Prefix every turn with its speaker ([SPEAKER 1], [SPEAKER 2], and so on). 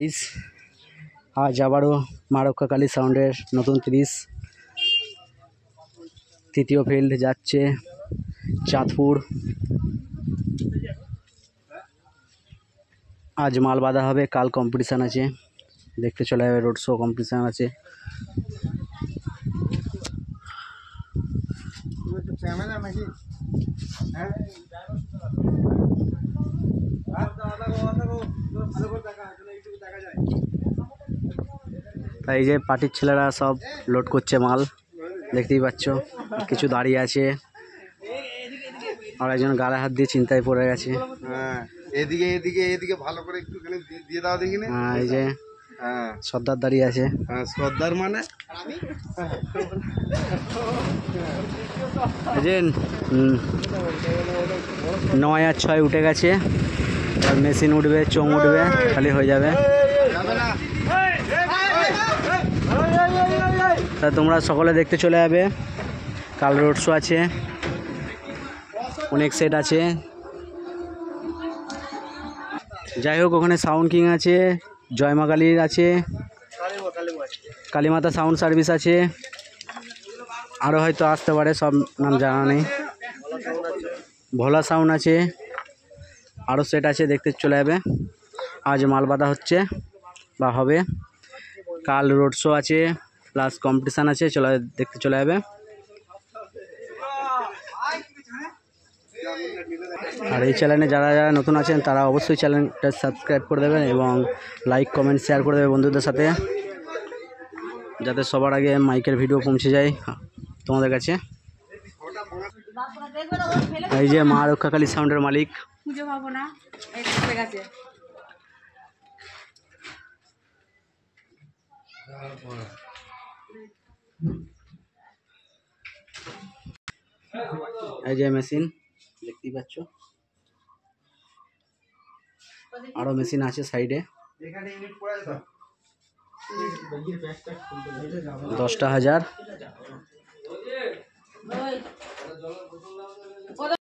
[SPEAKER 1] ইস আজ আবারও মা রক্ষাকালী সাউন্ডের নতুন 30 তৃতীয় ফিল্ড যাচ্ছে চাঁদপুর। আজ মাল বাঁধা হবে, কাল কম্পিটিশান আছে, দেখতে চলে যাবে। রোড শো কম্পিটিশান আছে। তাই যে পার্টির ছেলেরা সব লোড করছে মাল, দেখতেই পাচ্ছ। কিছু দাঁড়িয়ে আছে, আর একজন গালে হাত দিয়ে চিন্তায় পড়ে গেছে।
[SPEAKER 2] এদিকে এদিকে এদিকে ভালো করে একটুখানি দিয়ে দাও দেখি না।
[SPEAKER 1] এই যে সর্দার দাঁড়িয়ে আছে।
[SPEAKER 2] সর্দার মানে
[SPEAKER 1] এই যে 9 আর 6 উঠে গেছে, আর মেশিন উঠবে, চোং উঠবে, খালি হয়ে যাবে। তা তোমরা সকলে দেখতে চলে যাবে। কাল রোড শো আছে, অনেক সেট আছে। যাই হোক, ওখানে সাউন্ড কিং আছে, জয় মা কালীর আছে, কালীমাতা সাউন্ড সার্ভিস আছে, আরও হয়তো আসতে পারে, সব নাম জানা নেই। ভোলা সাউন্ড আছে, আরও সেট আছে, দেখতে চলে যাবে। আজ মাল বাঁধা হচ্ছে বা হবে। কাল রোড শো আছে, প্লাস কম্পিটিশান আছে, দেখতে চলে যাবে। আর এই চ্যানেলে যারা যারা নতুন আছেন তারা অবশ্যই চ্যানেলটা সাবস্ক্রাইব করে দেবেন এবং লাইক কমেন্ট শেয়ার করে দেবে বন্ধুদের সাথে, যাতে সবার আগে মাইকের ভিডিও পৌঁছে যায় তোমাদের কাছে। এই যে মা রক্ষাকালী সাউন্ডের মালিক। এই যে মেশিন দেখতেই পাচ্ছ, আরো মেশিন আছে সাইডে। 10টা 1000।